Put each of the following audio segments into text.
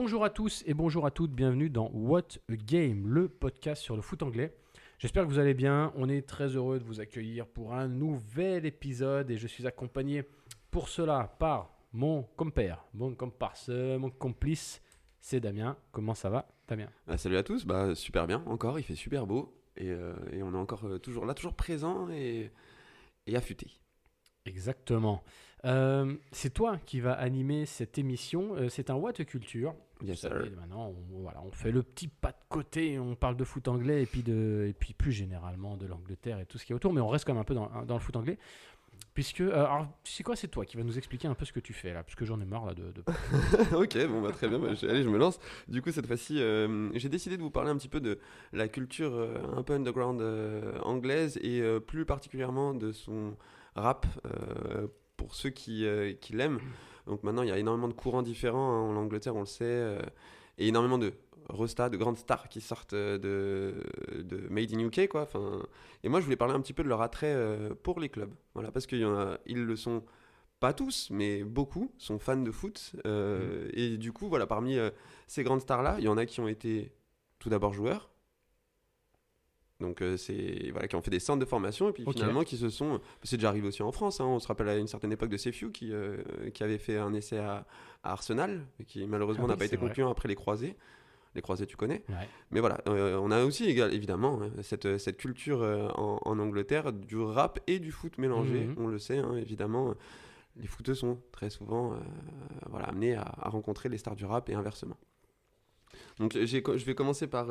Bonjour à tous et bonjour à toutes, bienvenue dans What a Game, le podcast sur le foot anglais. J'espère que vous allez bien, on est très heureux de vous accueillir pour un nouvel épisode et je suis accompagné pour cela par mon compère, mon comparse, mon complice, c'est Damien. Comment ça va, Damien? Salut à tous, super bien, encore, il fait super beau et on est encore toujours là, toujours présent et affûté. Exactement. C'est toi qui vas animer cette émission, c'est un What a Culture. Yes, Vous savez, sir. maintenant, on fait le petit pas de côté, on parle de foot anglais et puis plus généralement de l'Angleterre et tout ce qui est autour, mais on reste quand même un peu dans le foot anglais. Puisque, alors, tu sais quoi, c'est toi qui vas nous expliquer un peu ce que tu fais là, parce que j'en ai marre là de... Ok, très bien, allez, je me lance. Du coup, cette fois-ci, j'ai décidé de vous parler un petit peu de la culture un peu underground anglaise et plus particulièrement de son rap pour ceux qui l'aiment. Donc maintenant, il y a énormément de courants différents en Angleterre, on le sait, et énormément de restas, de grandes stars qui sortent de Made in UK, quoi. Enfin, et moi, je voulais parler un petit peu de leur attrait pour les clubs. Voilà, parce qu'il y en a, ils le sont pas tous, mais beaucoup sont fans de foot. Et du coup, voilà, parmi ces grandes stars-là, il y en a qui ont été tout d'abord joueurs. Donc, voilà, qui ont fait des centres de formation et puis Ok. finalement qui se sont. C'est déjà arrivé aussi en France. Hein, on se rappelle à une certaine époque de Sefiu qui avait fait un essai à Arsenal, et qui malheureusement Ah n'a oui, pas c'est été vrai. concluant après les croisés. Les croisés, tu connais. Ouais. Mais voilà, on a aussi évidemment cette culture en Angleterre du rap et du foot mélangé. Mhm. On le sait, hein, évidemment. Les footeux sont très souvent voilà, amenés à rencontrer les stars du rap et inversement. Donc je vais commencer par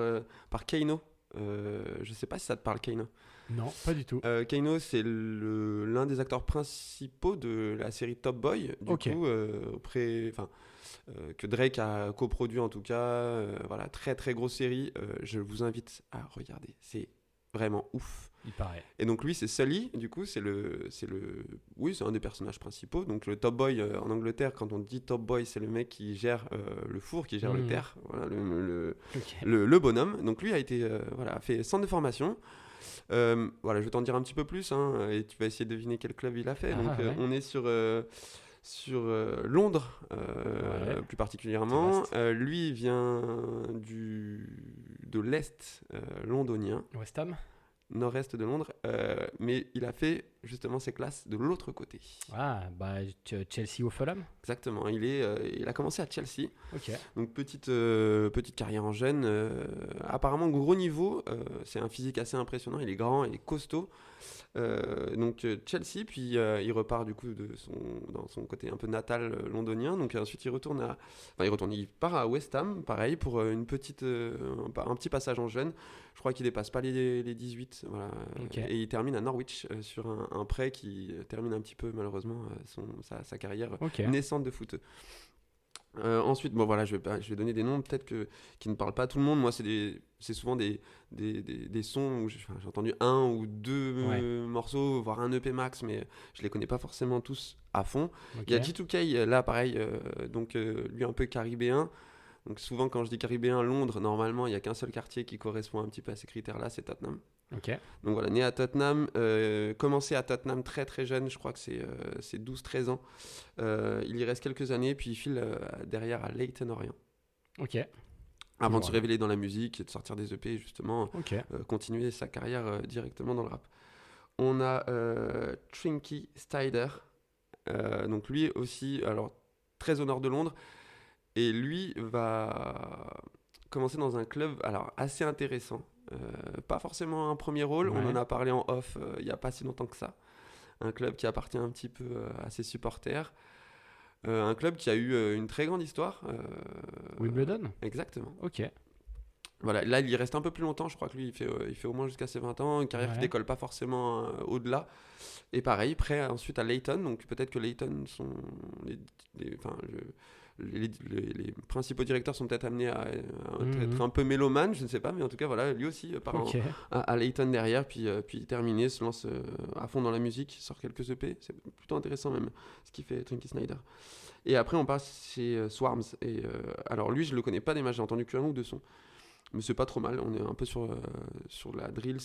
Kano. Je sais pas si ça te parle, Kano. Non, pas du tout. Kano, c'est l'un des acteurs principaux de la série Top Boy, du Ok. coup, que Drake a coproduit en tout cas. Voilà, très très grosse série. Je vous invite à regarder. C'est vraiment ouf. Il paraît. Et donc lui, c'est Sully, du coup, oui, c'est un des personnages principaux. Donc le top boy en Angleterre, quand on dit top boy, c'est le mec qui gère le four, qui gère le terre, voilà, Ok. le bonhomme. Donc lui a été, voilà, a fait centre de formation. Voilà, je vais t'en dire un petit peu plus, hein, et tu vas essayer de deviner quel club il a fait. Ah, Donc ouais. on est sur Londres, Ouais. plus C'est particulièrement. vaste. Lui il vient de l'Est londonien, West Ham. nord-est de Londres, mais il a fait justement ses classes de l'autre côté. Ah, bah, Chelsea au Fulham. Exactement, il a commencé à Chelsea, Ok. donc petite carrière en jeune, apparemment gros niveau, c'est un physique assez impressionnant, il est grand, il est costaud, donc Chelsea, puis il repart du coup dans son côté un peu natal londonien, donc ensuite il part à West Ham, pareil, pour un petit passage en jeune. Je crois qu'il dépasse pas les 18, voilà. Ok. Et il termine à Norwich sur un prêt qui termine un petit peu malheureusement sa carrière Ok. naissante de foot. Ensuite, bon voilà, je vais donner des noms peut-être qui ne parlent pas à tout le monde. Moi, c'est souvent des sons où j'ai entendu un ou deux Ouais. morceaux, voire un EP max, mais je les connais pas forcément tous à fond. Ok. Il y a G2K, là pareil, donc lui un peu caribéen. Donc souvent quand je dis caribéen, Londres, normalement il n'y a qu'un seul quartier qui correspond un petit peu à ces critères-là, c'est Tottenham. Ok. Donc voilà, né à Tottenham, commencé à Tottenham très très jeune, je crois que c'est 12-13 ans. Il y reste quelques années, puis il file derrière à Leyton Orient. Ok. Avant de se Toujours révéler dans la musique et de sortir des EP, justement, Ok. continuer sa carrière directement dans le rap. On a Trinky Styder, donc lui aussi, alors très au nord de Londres, et lui va commencer dans un club alors assez intéressant. Pas forcément un premier rôle, on en Ouais. a parlé en off il n'y a pas si longtemps que ça. Un club qui appartient un petit peu à ses supporters. Un club qui a eu une très grande histoire. Wimbledon. Exactement. Ok. Voilà, là il y reste un peu plus longtemps, je crois que lui il fait au moins jusqu'à ses 20 ans, une carrière qui Ouais. décolle pas forcément au-delà. Et pareil, prêt ensuite à Leyton, donc peut-être que Leyton sont les principaux directeurs sont peut-être amenés à être un peu mélomanes, je ne sais pas, mais en tout cas voilà, lui aussi part Ok. à Leyton derrière, puis terminé, se lance à fond dans la musique, sort quelques EP, c'est plutôt intéressant même ce qu'il fait Trinky Snyder. Et après on passe chez Swarms, et alors lui je le connais pas des matchs, j'ai entendu qu'un ou deux sons. Mais c'est pas trop mal, on est un peu sur la drill,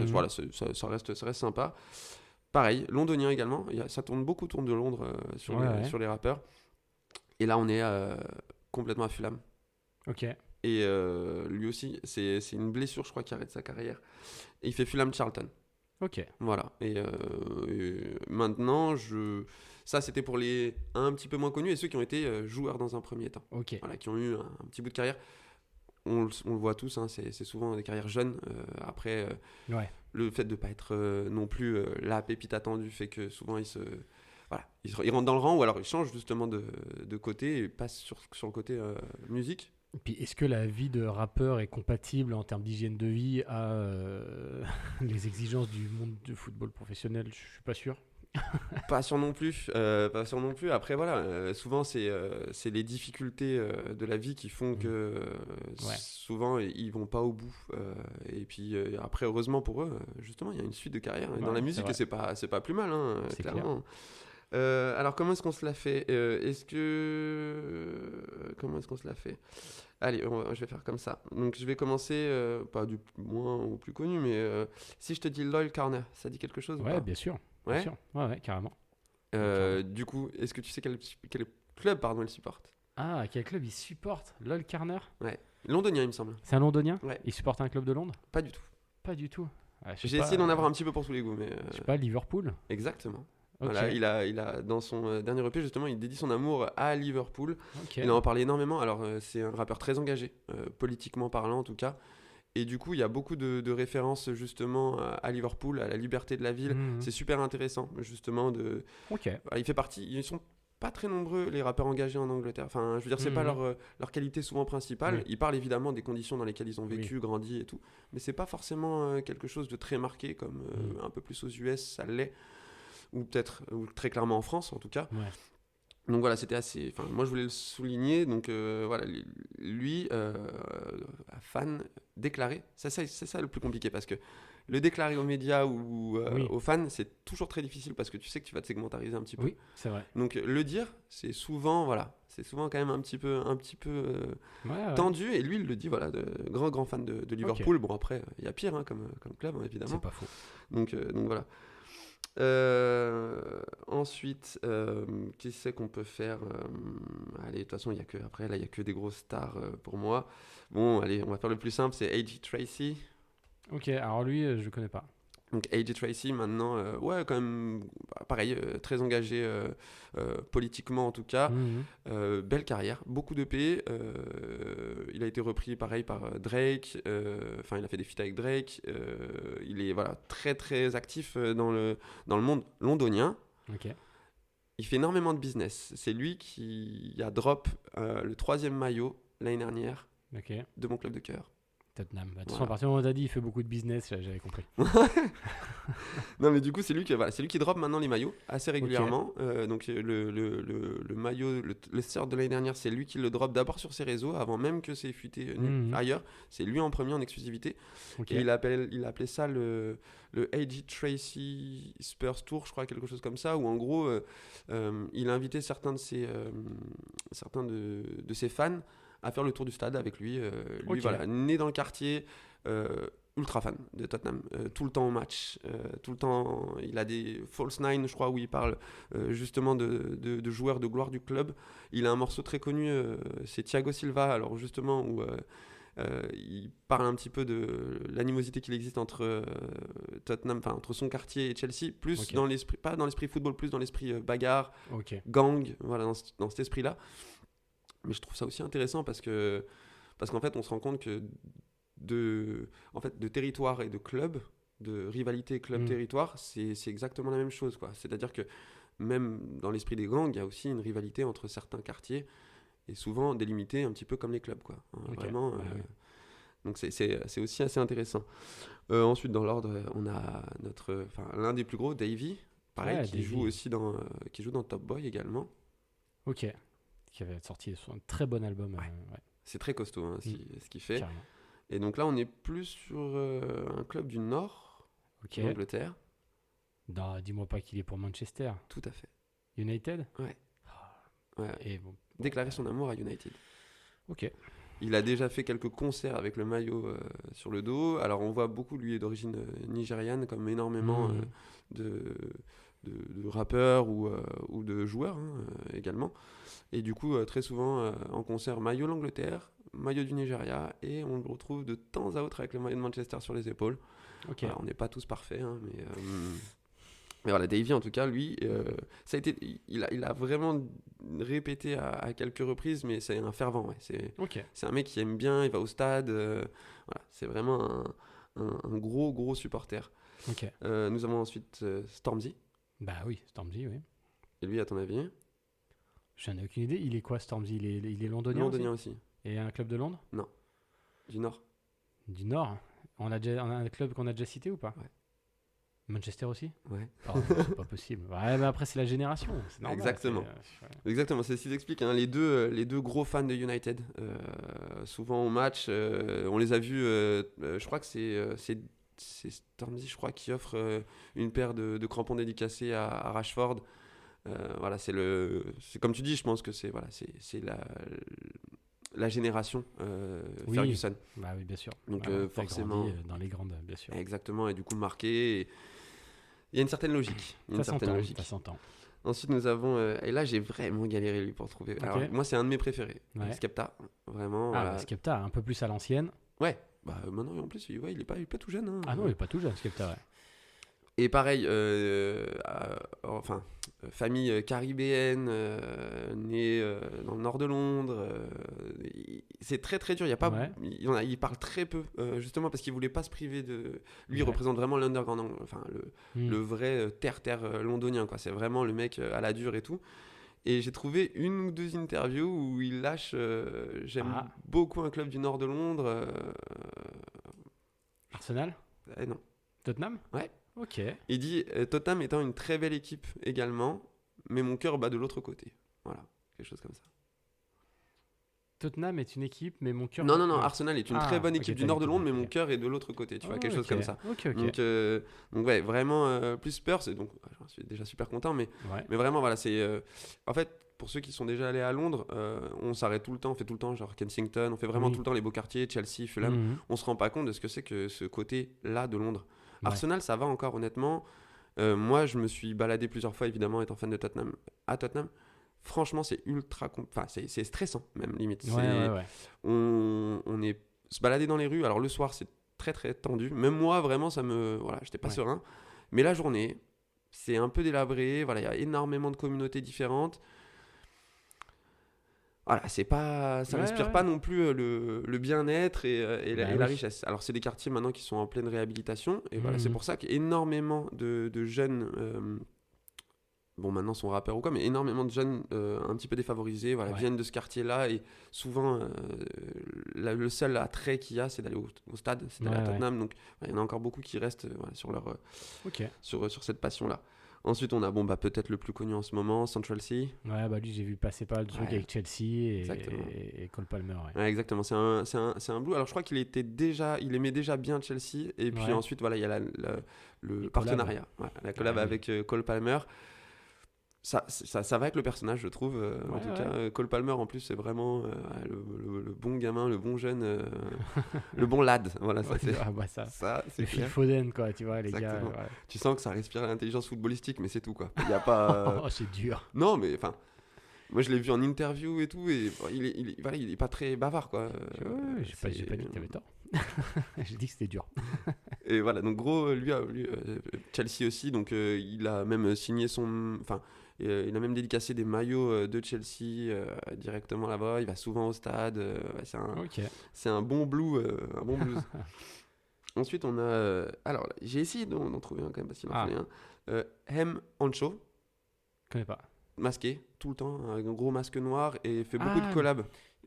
voilà, ça reste sympa. Pareil, londonien également, ça tourne de Londres Ouais. sur les rappeurs. Et là on est complètement à Fulham. Ok. Et lui aussi, c'est une blessure, je crois, qui arrête sa carrière. Et il fait Fulham Charlton. Ok. Voilà. Et maintenant, ça, c'était pour les un petit peu moins connus et ceux qui ont été joueurs dans un premier temps. Ok. Voilà, qui ont eu un petit bout de carrière. On le voit tous, hein, c'est souvent des carrières jeunes. Après, Ouais. le fait de ne pas être non plus la pépite attendue fait que souvent voilà, ils rentrent dans le rang ou alors ils changent justement de côté et passent sur le côté musique. Et puis, est-ce que la vie de rappeur est compatible en termes d'hygiène de vie à les exigences du monde du football professionnel? Je suis pas sûr. Pas sûr non plus. Pas sûr non plus. Après, voilà, souvent, c'est les difficultés de la vie qui font que Ouais. souvent, ils vont pas au bout. Et puis, après, heureusement pour eux, justement, il y a une suite de carrière dans Ouais, la c'est musique vrai. et c'est pas plus mal, hein, C'est clairement. Alors, comment est-ce qu'on se l'a fait Comment est-ce qu'on se l'a fait Allez, je vais faire comme ça. Donc, je vais commencer, pas du moins au plus connu, mais si je te dis Loyal Corner, ça dit quelque chose ou Ouais, pas? bien sûr. Bien Ouais. sûr. Ouais, ouais, carrément. Carrément. Du coup, est-ce que tu sais quel club pardon, il supporte? Ah, quel club il supporte? LOL Carner? Ouais. Londonien, il me semble. C'est un Londonien? Ouais. Il supporte un club de Londres? Pas du tout. Pas du tout. Ah, je sais J'ai pas, essayé d'en avoir un petit peu pour tous les goûts, mais je sais pas, Liverpool? exactement. Ok. Voilà, il a dans son dernier EP justement, il dédie son amour à Liverpool. Ok. Il en parle énormément. Alors c'est un rappeur très engagé, politiquement parlant en tout cas. Et du coup, il y a beaucoup de références justement à Liverpool, à la liberté de la ville. Mhm. C'est super intéressant justement Ok. Il fait partie. Ils sont pas très nombreux les rappeurs engagés en Angleterre. Enfin, je veux dire, c'est pas Mhm. leur qualité souvent principale. Oui. Ils parlent évidemment des conditions dans lesquelles ils ont vécu, Oui. grandi et tout, mais c'est pas forcément quelque chose de très marqué comme Mhm. un peu plus aux US ça l'est, ou peut-être ou très clairement en France en tout cas. Ouais. Donc voilà, c'était assez. Enfin, moi je voulais le souligner. Donc voilà, lui, fan déclaré. C'est ça le plus compliqué parce que le déclarer aux médias ou Oui. aux fans, c'est toujours très difficile parce que tu sais que tu vas te segmentariser un petit peu. Oui, c'est vrai. Donc le dire, c'est souvent voilà, c'est souvent quand même un petit peu Ouais, ouais. tendu. Et lui, il le dit voilà, grand fan de Liverpool. Bon après, il y a pire hein, comme club hein, évidemment. C'est pas faux. Donc voilà. Ensuite, qui c'est qu'on peut faire allez, de toute façon, il y a que après là, il y a que des grosses stars pour moi. Bon, allez, on va faire le plus simple, c'est A.J. Tracy. Ok, alors lui, je connais pas. Donc A.J. Tracy maintenant, ouais, quand même, pareil, très engagé politiquement en tout cas. Mhm. Belle carrière, beaucoup de P. Il a été repris pareil par Drake. Enfin, il a fait des feats avec Drake. Il est voilà très très actif dans le monde londonien. Ok. Il fait énormément de business. C'est lui qui a drop le 3e maillot l'année dernière Ok. de mon club de cœur. Tottenham. Bah, de toute façon, Voilà. à partir du moment où t'as dit il fait beaucoup de business, j'avais compris. Non mais du coup voilà, c'est lui qui drop maintenant les maillots assez régulièrement. Ok. Donc le maillot, le sort de l'année dernière, c'est lui qui le drop d'abord sur ses réseaux avant même que c'est fuité Mhm. ailleurs. C'est lui en premier en exclusivité. Ok. Et il appelait ça le A.J. Tracy Spurs Tour, je crois, quelque chose comme ça, où en gros il a invité certains de ses fans à faire le tour du stade avec lui. Lui, Ok. voilà, né dans le quartier, ultra fan de Tottenham, tout le temps au match, tout le temps, il a des false nine, je crois, où il parle justement de joueurs de gloire du club. Il a un morceau très connu, c'est Thiago Silva, alors justement, où il parle un petit peu de l'animosité qu'il existe entre Tottenham, enfin entre son quartier et Chelsea, plus Ok. dans l'esprit, pas dans l'esprit football, plus dans l'esprit bagarre, Ok. gang, voilà, dans cet esprit-là. Mais je trouve ça aussi intéressant parce qu'en fait, on se rend compte que de territoire et de club, de rivalité club-territoire, c'est exactement la même chose, quoi. C'est-à-dire que même dans l'esprit des gangs, il y a aussi une rivalité entre certains quartiers et souvent délimité un petit peu comme les clubs, quoi. Hein, Ok. vraiment. Ouais, ouais. Donc c'est aussi assez intéressant. Ensuite, dans l'ordre, on a l'un des plus gros, Davy, pareil, Ouais, qui Davy. joue aussi qui joue dans Top Boy également. Ok. Qui avait sorti un très bon album. Ouais. Ouais, C'est très costaud hein, ce qu'il fait. carrément. Et donc là, on est plus sur un club du Nord Ok. d'Angleterre. Non, dis-moi pas qu'il est pour Manchester. Tout à fait. United? Ouais. Ah, Ouais. et bon. Déclarer son amour à United. Ok. Il a déjà fait quelques concerts avec le maillot sur le dos. Alors on voit beaucoup, lui est d'origine nigériane, comme énormément Mhm. de rappeurs ou de joueurs hein, également. Et du coup, très souvent en concert, maillot l'Angleterre, maillot du Nigeria, et on le retrouve de temps à autre avec le maillot de Manchester sur les épaules. Ok. Voilà, on n'est pas tous parfaits, hein, mais voilà, Davy, en tout cas, lui, ça a été, il a vraiment répété à quelques reprises, mais c'est un fervent. Ouais. Ok. C'est un mec qui aime bien, il va au stade. Voilà, c'est vraiment un gros supporter. Ok. Nous avons ensuite Stormzy. Bah oui, Stormzy, oui. Et lui, à ton avis? J'en ai aucune idée. Il est quoi, Stormzy? Il est londonien Londonien aussi. Et un club de Londres? Du Nord. Du Nord? On a un club qu'on a déjà cité ou pas? Ouais. Manchester aussi? Ouais. Oh, c'est pas possible. Ouais, mais après, c'est la génération. C'est normal. Exactement. Ouais. Exactement, c'est ce qu'ils expliquent. Hein. Les deux gros fans de United, souvent au match, on les a vus. Je crois que c'est Stormzy, je crois, qui offre une paire de crampons dédicacés à Rashford. Voilà, c'est comme tu dis, je pense que c'est la génération Oui. Ferguson. Bah oui, bien sûr. Donc T'as forcément, grandi, dans les grandes, bien sûr. exactement, et du coup marqué. Il y a une certaine logique. Ça s'entend. Ensuite, nous avons. Et là, j'ai vraiment galéré lui pour trouver. Ok. Alors, moi, c'est un de mes préférés. Ouais. Skepta. Vraiment. Ah, voilà. bah, Skepta, un peu plus à l'ancienne. Ouais. Bah, maintenant, en plus, il est pas tout jeune. Hein. Ah non, il est pas tout jeune, Skepta, ouais. Et pareil, famille caribéenne, née dans le nord de Londres. C'est très très dur. Il y a pas, Ouais. il parle très peu, justement parce qu'il voulait pas se priver de. Lui, il Ouais. représente vraiment l'underground, enfin Hmm. le vrai terre londonien, quoi. C'est vraiment le mec à la dure et tout. Et j'ai trouvé une ou deux interviews où il lâche. J'aime Ah. beaucoup un club du nord de Londres. Arsenal? Non. Tottenham? Ouais. Ok. Il dit Tottenham étant une très belle équipe également, mais mon cœur bat de l'autre côté. Voilà, quelque chose comme ça. Tottenham est une équipe, mais mon cœur. Non, Ouais. Arsenal est une Ah, très bonne ok, équipe du t'as nord de dit Londres, mais Tottenham, mon ok. cœur est de l'autre côté, tu vois, quelque chose Ok. comme ça. Ok. Donc ouais, vraiment plus Spurs, et donc j'en suis déjà super content, mais Ouais. vraiment voilà, c'est en fait pour ceux qui sont déjà allés à Londres, on s'arrête tout le temps, on fait tout le temps genre Kensington, on fait vraiment Oui. tout le temps les beaux quartiers, Chelsea, Fulham. Mhm. On se rend pas compte de ce que c'est que ce côté-là de Londres. Ouais. Arsenal, ça va encore honnêtement. Moi, je me suis baladé plusieurs fois, évidemment, étant fan de Tottenham, à Tottenham. Franchement, c'est ultra, enfin, c'est stressant même limite. Ouais. On est se balader dans les rues. Alors le soir, c'est très très tendu. Même moi, vraiment, voilà, j'étais pas Ouais. serein. Mais la journée, c'est un peu délabré. Voilà, il y a énormément de communautés différentes. Voilà, ça respire pas non plus le bien-être et Bah la oui. richesse. Alors c'est des quartiers maintenant qui sont en pleine réhabilitation et voilà, Mhm. c'est pour ça qu'énormément de jeunes, bon maintenant sont rappeurs ou quoi, mais énormément de jeunes un petit peu défavorisés, voilà, Ouais. viennent de ce quartier-là et souvent le seul attrait qu'il y a, c'est d'aller au stade, c'est d'aller à Ouais. Tottenham. Donc il y en a encore beaucoup qui restent voilà, sur leur Ok. sur cette passion-là. Ensuite, on a peut-être le plus connu en ce moment, Central Sea. Ouais, bah lui, j'ai vu passer pas mal de trucs Ouais. avec Chelsea Exactement. et Cole Palmer. Ouais. Ouais, exactement, c'est un blue. Alors je crois qu'il aimait déjà bien Chelsea et puis Ouais. ensuite voilà, il y a le Les partenariat, ouais, la collab Ah oui. avec Cole Palmer. Ça va avec le personnage, je trouve. En Ouais, tout ouais. cas, Cole Palmer en plus c'est vraiment le bon gamin, le bon jeune, le bon lad. Voilà, ça Ouais, c'est ah bah ça. c'est Le Phil clair. Foden, quoi, tu vois, les Exactement. gars. Ouais. Tu sens que ça respire l'intelligence footballistique, mais c'est tout quoi. Il y a pas. Oh, c'est dur. Non, mais enfin. Moi, je l'ai vu en interview et tout, et bon, voilà, il est pas très bavard, quoi. Ouais, j'ai pas dit que t'avais tort. J'ai dit que c'était dur. Et voilà, donc gros, lui, Chelsea aussi, donc il a même signé enfin, il a même dédicacé des maillots de Chelsea directement là-bas. Il va souvent au stade. Ouais, Ok. c'est un bon un bon blues. Ensuite, on a, alors, j'ai essayé d'en trouver un quand même parce qu'il en Ah. fallait un. Hem Ancho, Je connais pas. masqué tout le temps, avec un gros masque noir et fait beaucoup Ah. de collabs.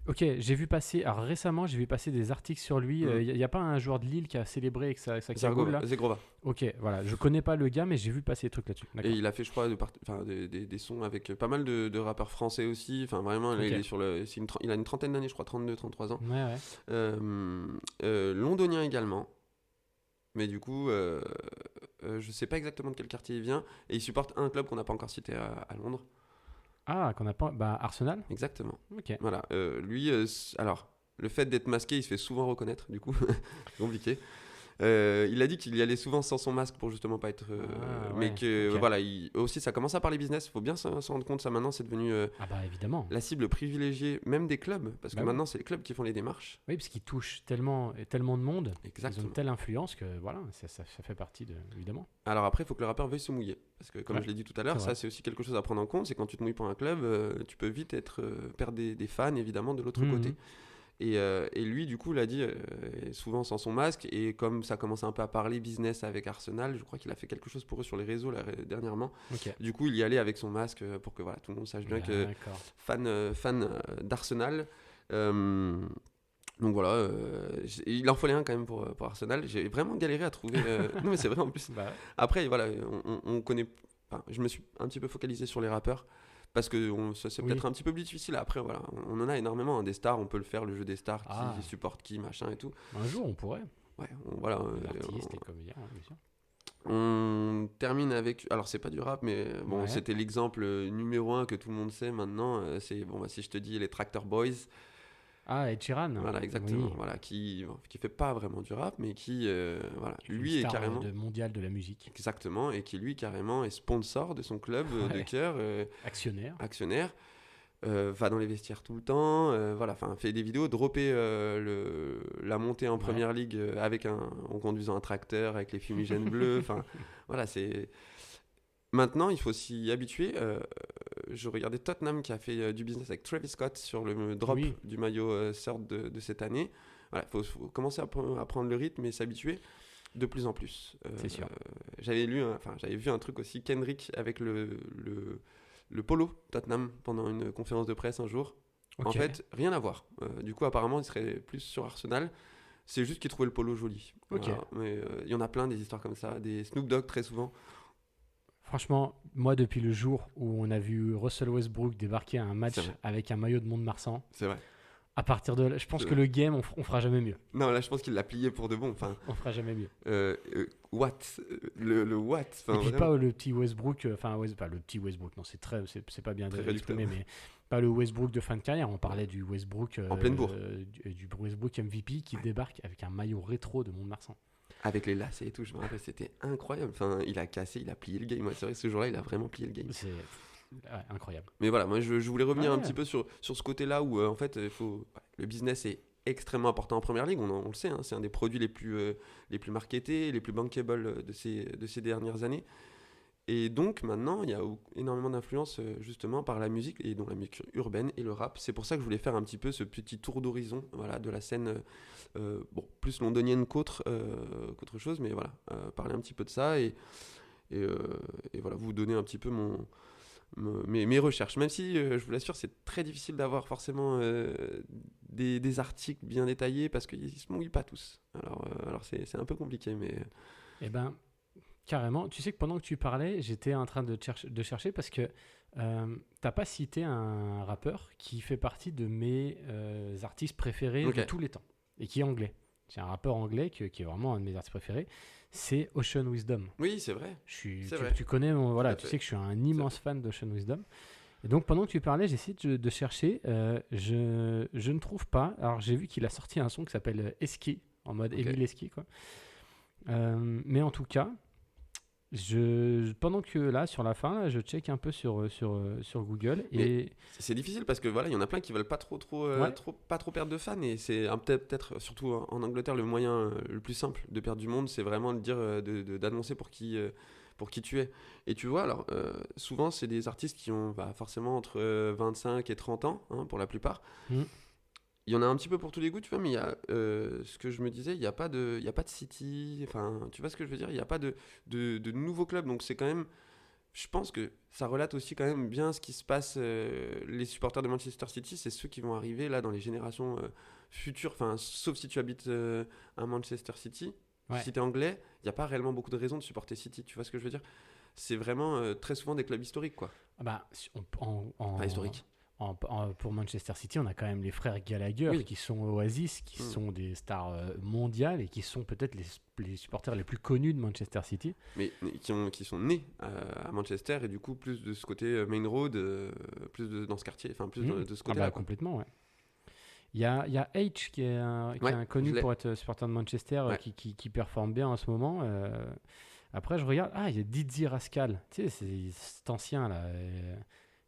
Ok, j'ai vu passer. Alors récemment, j'ai vu passer des articles sur lui. Il y a pas un joueur de Lille qui a célébré avec sa cagoule là? Zegrova. Ok, voilà. Je connais pas le gars, mais j'ai vu passer des trucs là-dessus. Et D'accord. il a fait, je crois, des sons avec pas mal de rappeurs français aussi. Enfin, vraiment, là, Ok. il est sur il a une trentaine d'années, je crois, 32, 33 ans. Ouais. Londonien également. Mais du coup, je sais pas exactement de quel quartier il vient. Et il supporte un club qu'on n'a pas encore cité à Londres. Ah, qu'on a pas. Bah, Arsenal? Exactement. Ok. Voilà. Lui, alors, le fait d'être masqué, il se fait souvent reconnaître, du coup. C'est compliqué. Il a dit qu'il y allait souvent sans son masque pour justement pas être. Mais Ouais, que ok. voilà, aussi ça commence à parler business. Il faut bien s'en rendre compte, ça maintenant c'est devenu Ah bah évidemment. la cible privilégiée, même des clubs, parce que Bah oui. maintenant c'est les clubs qui font les démarches. Oui, parce qu'ils touchent tellement de monde, ils ont Exactement. une telle influence que voilà, ça fait partie de, évidemment. Alors après, il faut que le rappeur veuille se mouiller. Parce que comme Ouais, je l'ai dit tout à l'heure, c'est ça vrai. c'est aussi quelque chose à prendre en compte. C'est quand tu te mouilles pour un club, tu peux vite perdre des fans évidemment de l'autre Mhm. côté. Et lui, du coup, l'a dit souvent sans son masque. Et comme ça commence un peu à parler business avec Arsenal, je crois qu'il a fait quelque chose pour eux sur les réseaux là, dernièrement. Ok. Du coup, il y allait avec son masque pour que voilà, tout le monde sache bien que D'accord. fan d'Arsenal. Euh, donc voilà, il en fallait un quand même pour Arsenal. J'ai vraiment galéré à trouver. Non, mais c'est vrai en plus. Bah, Après, voilà, on connaît. Enfin, je me suis un petit peu focalisé sur les rappeurs. Parce que c'est Oui. peut-être un petit peu plus difficile. Après, voilà, on en a énormément. Des stars, on peut le faire, le jeu des stars, Ah. qui supporte qui, machin et tout. un jour, on pourrait. Ouais, voilà. Les artistes, les comédiens, ouais, bien sûr. On termine avec. Alors, c'est pas du rap, mais bon, Ouais. c'était l'exemple numéro un que tout le monde sait maintenant. C'est, bon, bah, si je te dis les Tractor Boys, Ah, Ed Sheeran. voilà, exactement. Oui. Voilà, qui fait pas vraiment du rap, mais qui, voilà, Qui est une lui est star carrément. mondiale de la musique. Exactement, et qui lui carrément est sponsor de son club de Ouais. cœur, Actionnaire. actionnaire, va dans les vestiaires tout le temps, voilà, enfin fait des vidéos, dropper la montée en Ouais. première ligue en conduisant un tracteur avec les fumigènes bleus, enfin voilà, c'est maintenant il faut s'y habituer. Je regardais Tottenham qui a fait du business avec Travis Scott sur le drop Oui. du maillot Third de cette année. Voilà, faut commencer à prendre le rythme et s'habituer de plus en plus. C'est sûr. J'avais vu un truc aussi, Kendrick avec le polo Tottenham pendant une conférence de presse un jour. En Ok. fait, rien à voir. Du coup, apparemment, il serait plus sur Arsenal. C'est juste qu'il trouvait le polo joli. Ok. Voilà. Mais il y en a plein des histoires comme ça. Des Snoop Dogg très souvent. Franchement, moi, depuis le jour où on a vu Russell Westbrook débarquer à un match C'est vrai. avec un maillot de Mont-de-Marsan, C'est vrai. à partir de là, je pense C'est que vrai. le game, on fera jamais mieux. Non, là, je pense qu'il l'a plié pour de bon. Enfin, On fera jamais mieux. what le what enfin, Et puis vraiment. pas le petit Westbrook, pas le petit Westbrook, non, c'est pas bien Très exprimé, réducteur. mais pas le Westbrook de fin de carrière. On parlait du Westbrook En pleine bourre. du Westbrook MVP qui débarque avec un maillot rétro de Mont-de-Marsan. Avec les lacets et tout, je me rappelle, c'était incroyable. Enfin, il a cassé, il a plié le game. Ouais, c'est vrai, ce jour-là, il a vraiment plié le game. C'est incroyable. Mais voilà, moi, je voulais revenir un Ouais. petit peu sur ce côté-là où, en fait, le business est extrêmement important en première ligue. On le sait, hein, c'est un des produits les plus marketés, les plus bankable de ces dernières années. Et donc, maintenant, il y a énormément d'influence, justement, par la musique, et dont la musique urbaine et le rap. C'est pour ça que je voulais faire un petit peu ce petit tour d'horizon, voilà, de la scène, plus londonienne qu'autre chose, mais voilà, parler un petit peu de ça et voilà, vous donner un petit peu mes recherches. Même si, je vous l'assure, c'est très difficile d'avoir forcément des articles bien détaillés parce qu'ils ne se mouillent pas tous. Alors c'est un peu compliqué, mais... Eh ben, carrément. Tu sais que pendant que tu parlais, j'étais en train de chercher parce que t'as pas cité un rappeur qui fait partie de mes artistes préférés Ok. de tous les temps et qui est anglais. C'est un rappeur anglais qui est vraiment un de mes artistes préférés. C'est Ocean Wisdom. Oui, c'est vrai. C'est vrai. Tu connais, voilà, Tout à tu fait. sais que je suis un immense fan d'Ocean Wisdom. Et donc pendant que tu parlais, j'ai essayé de chercher. Je ne trouve pas. Alors j'ai vu qu'il a sorti un son qui s'appelle Eski, en mode Ok. Émile Eski, quoi. Mais en tout cas, pendant que là, sur la fin, là, je check un peu sur Google et C'est difficile parce que voilà, il y en a plein qui veulent pas trop Ouais. pas trop perdre de fans et c'est peut-être surtout en Angleterre le moyen le plus simple de perdre du monde, c'est vraiment de dire d'annoncer pour qui tu es. Et tu vois, alors souvent c'est des artistes qui ont forcément entre 25 et 30 ans, hein, pour la plupart. Mm. Il y en a un petit peu pour tous les goûts, tu vois, mais il y a ce que je me disais, il n'y a pas de city, enfin, tu vois ce que je veux dire, il n'y a pas de nouveaux clubs, donc c'est quand même, je pense que ça relate aussi quand même bien ce qui se passe. Les supporters de Manchester City, c'est ceux qui vont arriver là dans les générations futures, enfin, sauf si tu habites à Manchester City. Ouais. Si tu es anglais, il n'y a pas réellement beaucoup de raisons de supporter City, tu vois ce que je veux dire. C'est vraiment très souvent des clubs historiques, quoi. ah bah, Pas historiques. pour Manchester City, on a quand même les frères Gallagher Oui. qui sont Oasis, qui Mm. sont des stars mondiales et qui sont peut-être les supporters les plus connus de Manchester City. Mais qui sont nés à Manchester et du coup plus de ce côté main road, plus dans ce quartier, enfin plus de ce Ah côté-là, bah, quoi. complètement, ouais. Il y a H qui est un connu je l'ai. pour être supporter de Manchester, Ouais. qui performe bien en ce moment. Après, je regarde. Ah, il y a Dizzy Rascal. Tu sais, c'est cet ancien là.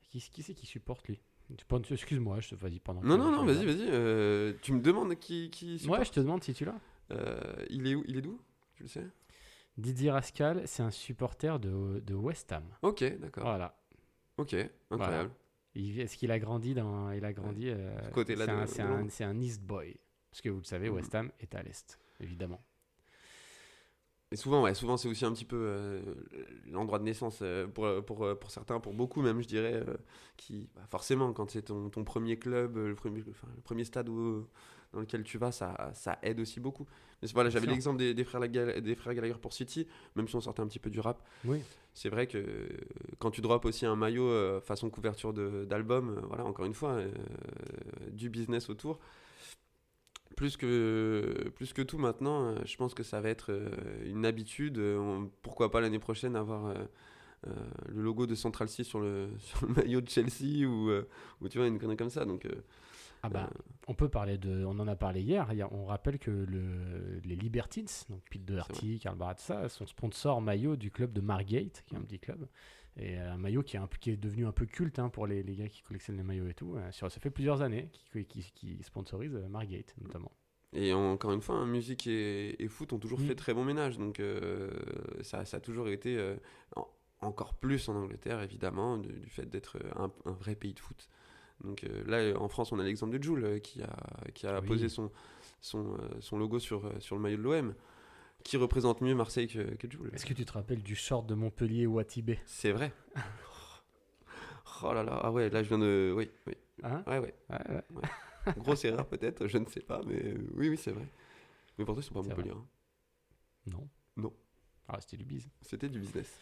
Qui c'est qui supporte lui? Excuse-moi, vas-y pendant que Non, je vas-y, regarde. vas-y. Tu me demandes qui Ouais, supporte. je te demande si tu l'as. Il est où? Il est d'où? Tu le sais? Dizzy Rascal, c'est un supporter de West Ham. Ok, d'accord. Voilà. Ok, incroyable. Est-ce qu'il a grandi dans. Il a grandi. Ce côté-là c'est de Londres. c'est un East Boy. Parce que vous le savez, Mhm. West Ham est à l'Est, évidemment. Et souvent c'est aussi un petit peu l'endroit de naissance pour certains, pour beaucoup même, je dirais, qui forcément, quand c'est ton premier club, le premier stade dans lequel tu vas, ça aide aussi beaucoup. Mais voilà, j'avais Sûr. l'exemple des frères Gallagher pour City, même si on sortait un petit peu du rap. Oui. C'est vrai que quand tu drops aussi un maillot façon couverture d'album, voilà, encore une fois, du business autour. Plus que tout maintenant, je pense que ça va être une habitude. Pourquoi pas l'année prochaine avoir le logo de Central C sur le maillot de Chelsea ou tu vois, une connerie comme ça. Donc, Ah bah, on en a parlé hier. On rappelle que les Libertines, donc Pete Doherty, Karl Barra, tout ça, sont sponsors maillot du club de Margate, qui est un petit club. Et un maillot qui est devenu un peu culte pour les gars qui collectionnent les maillots et tout. Ça fait plusieurs années qui sponsorisent Margate, notamment. et encore une fois, musique et foot ont toujours Mm. fait très bon ménage. Donc ça a toujours été encore plus en Angleterre, évidemment, du fait d'être un vrai pays de foot. Donc là, en France, on a l'exemple de Jul qui a Oui. posé son logo sur le maillot de l'OM. Qui représente mieux Marseille que Jul. Est-ce que tu te rappelles du short de Montpellier Watibé? C'est vrai. Oh là là, ah ouais, là je viens de... Oui. Hein? Ouais, ouais. Ouais. Grosse erreur peut-être, je ne sais pas, mais oui, c'est vrai. Mais pourtant, ils sont pas C'est Montpellier. vrai. Hein. Non. Non. Ah, c'était du bise. C'était du business.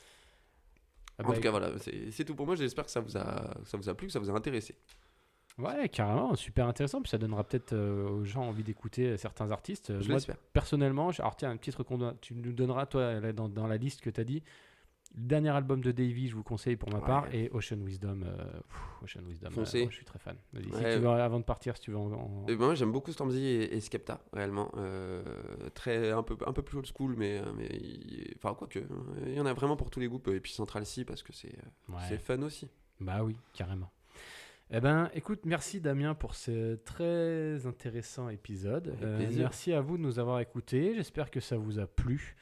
Ah En bah, tout cas, voilà, c'est tout pour moi. J'espère que ça vous a plu, que ça vous a intéressé. Ouais, carrément, super intéressant. Puis ça donnera peut-être aux gens envie d'écouter certains artistes. Je Moi, l'espère. personnellement, alors tiens, tu nous donneras, toi, là, dans la liste que tu as dit, le dernier album de Davy, je vous conseille pour ma Ouais. part, et Ocean Wisdom. Ocean Wisdom, Foncez. moi, je suis très fan. Vas-y, si Ouais. tu veux, avant de partir, si tu veux Et ben, moi, j'aime beaucoup Stormzy et Skepta, réellement. Un peu plus old school, mais enfin, quoique. Il y en a vraiment pour tous les groupes. Et puis Central C, parce que c'est Ouais. fun aussi. Bah oui, carrément. Eh ben, écoute, merci Damien pour ce très intéressant épisode. Avec plaisir. Merci à vous de nous avoir écoutés. J'espère que ça vous a plu.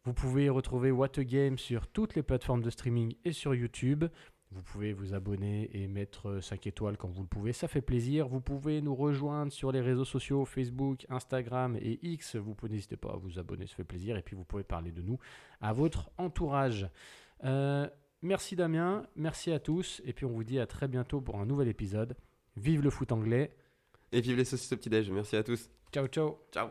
Vous pouvez retrouver What a Game sur toutes les plateformes de streaming et sur YouTube. Vous pouvez vous abonner et mettre 5 étoiles quand vous le pouvez, ça fait plaisir. Vous pouvez nous rejoindre sur les réseaux sociaux, Facebook, Instagram et X. N'hésitez pas à vous abonner, ça fait plaisir. Et puis vous pouvez parler de nous à votre entourage. Merci Damien, merci à tous. Et puis on vous dit à très bientôt pour un nouvel épisode. Vive le foot anglais. Et vive les saucisses au petit-déj. Merci à tous. Ciao, ciao. Ciao.